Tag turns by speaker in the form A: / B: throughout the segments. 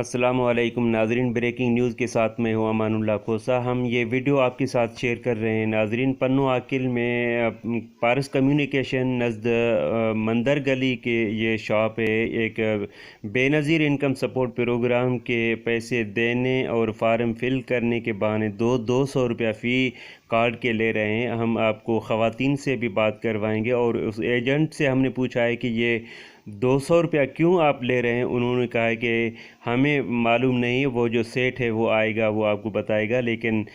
A: अस्सलामुअलैकुम नाजरीन, breaking news के साथ मैं हूँ अमानुल्लाह खोसा। हम ये वीडियो आपके साथ शेयर कर रहे हैं नाजरीन। पन्नू आकिल में पारस कम्युनिकेशन नज़द मंदर गली के ये शॉप है। एक बेनज़ीर इनकम सपोर्ट प्रोग्राम के पैसे देने और फार्म फिल करने के बहाने 200 रुपया फ़ी कार्ड के ले रहे हैं। हम आपको ख़वातीन से भी बात करवाएंगे और उस एजेंट से हमने पूछा है कि ये 200 रुपया क्यों आप ले रहे हैं। उन्होंने कहा है कि हमें मालूम नहीं, वो जो सेठ है वो आएगा, वो आपको बताएगा। लेकिन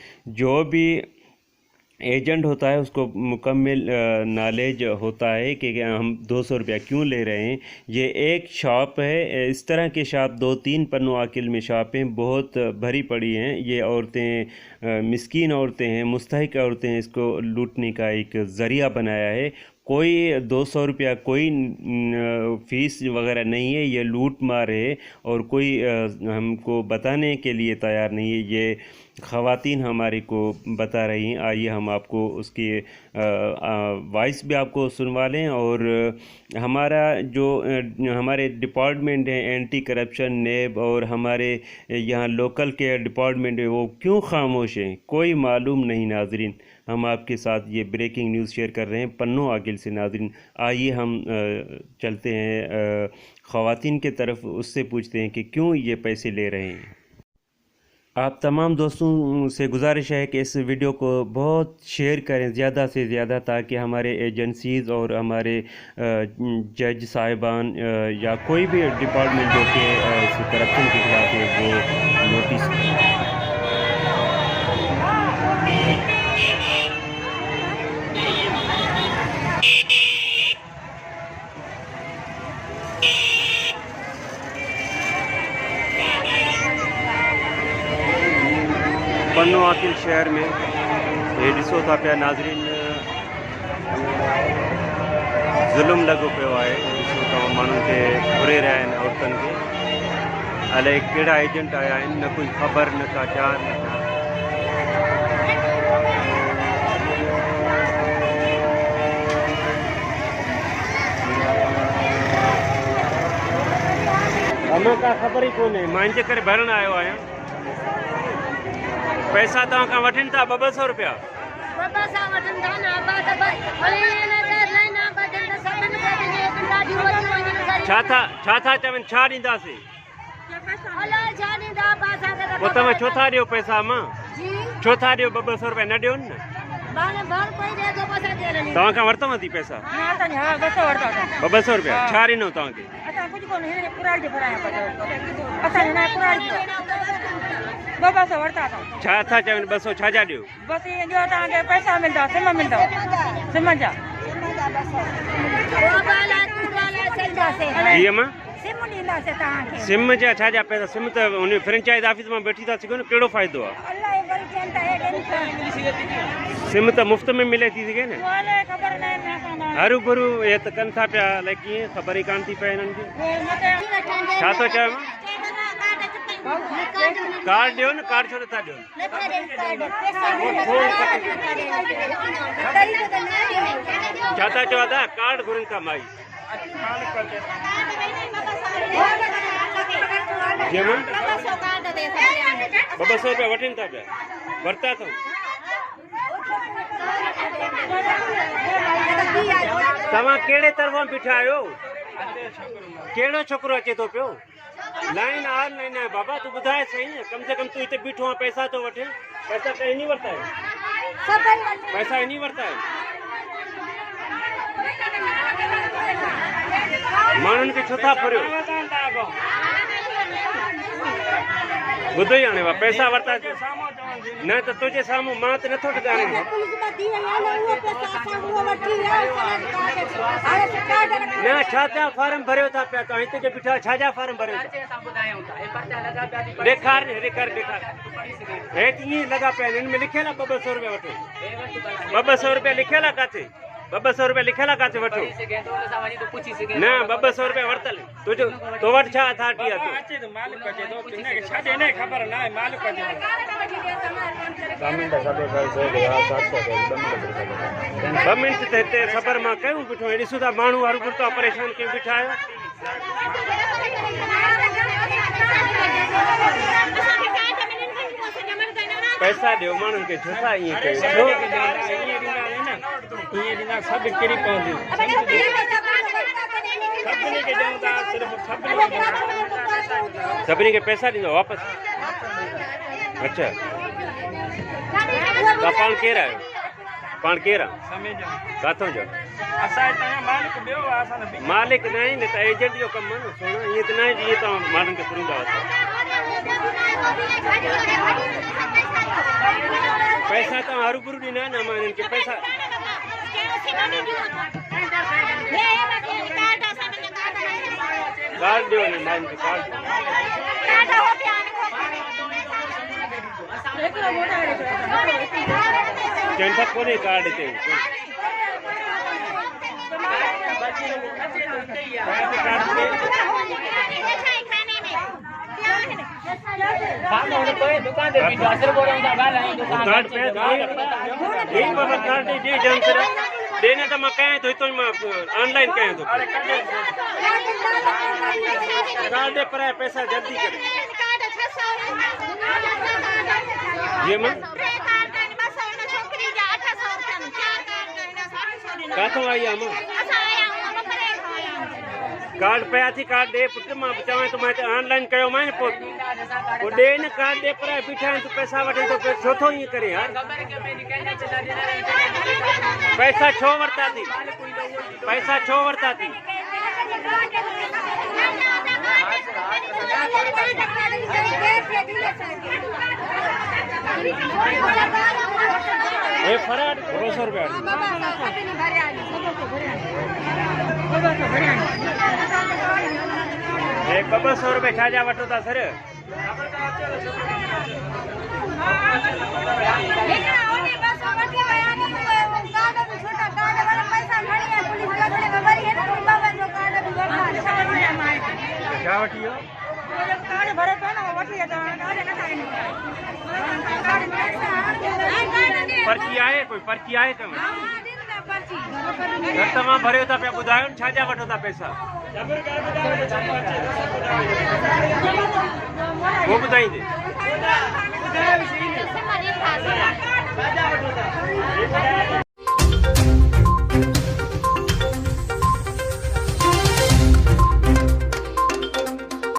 A: जो भी एजेंट होता है उसको मुकम्मल नॉलेज होता है कि हम 200 रुपया क्यों ले रहे हैं। ये एक शॉप है, इस तरह के शॉप 2-3 पन्नू आकिल में शॉपें बहुत भरी पड़ी हैं। ये औरतें मिस्कीन औरतें हैं, मुस्तहिक औरतें हैं, इसको लूटने का एक ज़रिया बनाया है। कोई 200 रुपया कोई फ़ीस वगैरह नहीं है, ये लूट मार है और कोई हमको बताने के लिए तैयार नहीं है। ये ख़वातीन हमारे को बता रही हैं। आइए हम आपको उसकी वॉइस भी आपको सुनवा लें। और हमारा जो हमारे डिपार्टमेंट है एंटी करप्शन नेब और हमारे यहाँ लोकल के डिपार्टमेंट है, वो क्यों खामोश हैं, कोई मालूम नहीं नाजरीन। हम आपके साथ ये ब्रेकिंग न्यूज़ शेयर कर रहे हैं पन्नू आकिल से नाजरीन। आइए हम चलते हैं ख़वातीन के तरफ, उससे पूछते हैं कि क्यों ये पैसे ले रहे हैं। आप तमाम दोस्तों से गुजारिश है कि इस वीडियो को बहुत शेयर करें ज़्यादा से ज़्यादा, ताकि हमारे एजेंसीज़ और हमारे जज साहिबान या कोई भी डिपार्टमेंट जो कि करप्शन के खिलाफ है वो नोटिस। पन्नू आकिल शहर में ये ॾिसो था पिया नाज़रीन, ज़ुल्म लॻो पियो आहे। ॾिसो था माण्हुनि खे घुरे रहिया आहिनि औरतुनि खे। अलाए कहिड़ा एजेंट आया आहिनि, न कुझु ख़बर, न का चार न का। हमें का ख़बर ई कोन्हे, मां इनजे करे भरण आयो आहियां। पैसा तव्हां खां वठनि था 200 रुपया। छा था चवनि, छा ॾींदासीं? पोइ तव्हां छो था ॾियो पैसा? मां छो था ॾियो? 200 रुपया न ॾियो न। तव्हां खां वरितव थी पैसा? 200 रुपया छा ॾिनो तव्हांखे? छा था चवनि 200 छा जा ॾियो?
B: बस ये जो तव्हांखे पैसा मिलंदा, सिम मिलंदा, सिम जा।
A: जीअं मां
B: सिम ॾींदासीं तव्हांखे।
A: सिम जा छा जा पैसा? सिम त उन फ्रेंचाइज़ ऑफिस मां बैठी था सघो न, कहिड़ो फ़ाइदो आहे? सिम त मुफ़्त में मिले थी सघे न। हरू भरू हे त कनि था पिया, अलाए कीअं, ख़बर ई कान थी पए हिननि खे। छा थो चवां? कार्ड ॾियो न। कार्ड छो नथा ॾियो? छा था चओ था? कार्ड घुरनि था माई। जीअं 200 रुपया वठनि था पिया, वरिता अथऊं। तव्हां कहिड़े तरफ़ां बीठा आहियो? कहिड़ो छोकिरो अचे थो पियो? लाइन आर लाइन आहे बाबा, तू ॿुधाए सही न। कम से कम तू हिते बीठो आहे, पैसा थो वठे। पैसा त इनी वरिता है, पैसा इनी वरिता है। माण्हुनि खे छो था फरियो? ॿुधो ई हाणे पैसा वरिता न त तुंहिंजे साम्हूं मां त नथो टिकाणे। न छा था फार्म भरियो था पिया? तव्हां हिते जो बीठा छा जा फार्म भरियो था? ॾेखार ॾेखार ॾेखार। हेठि ईअं लॻा पिया आहिनि, हिन में लिखियल आहे 200 रुपया वठो। 200 रुपया लिखियल आहे काथे? 200 रुपया लिखियल आहे काथे? वठो न। 200 रुपया वरितल तुंहिंजो, तो वटि छा अथॉरिटी आहे? 2 मिंट त हिते ख़बर मां कयूं बीठो। ॾिसो था माण्हू हरू परेशान कयूं बीठा आहियो। पैसा ॾियो माण्हुनि खे छो था ईअं कयो सभिनी खे पैसा ॾींदो वापसि अच्छा तव्हां पाण केरु आहियो पाण केरु आहे किथां जो मालिक न आहे न त एजेंट जो कमु आहे न सोना ईअं त न आहे जीअं तव्हां माण्हुनि खे फुरींदा पैसा तव्हां हरूभरू ॾींदा न मां हिननि खे पैसा कार्ड ॾियो न मां हिननि खे कार्ड टेंशन कोन्हे कार्ड ते देने तो मैं कहें तो ऑनलाइन कहें तो कार्ड दे पर पैसा जल्दी कर ये मैं काथों आई हम कार्ड पे थी कार्ड दे पुट मां चवे तो मैं ऑनलाइन कयो मैं पो दे न कार्ड दे पर बीठा तो पैसा वठे तो छो थो ये करे यार पैसा छो वरता थी पैसा छो वरता थी ए फराड 200 रुपया एक 200 रुपये छाजा वठो था सर क्या वठी हो पर्ची आहे कोई पर्ची आहे त घर तव्हां भरियो था पिया ॿुधायो न छाजा वठो था पैसा वो ॿुधाईंदे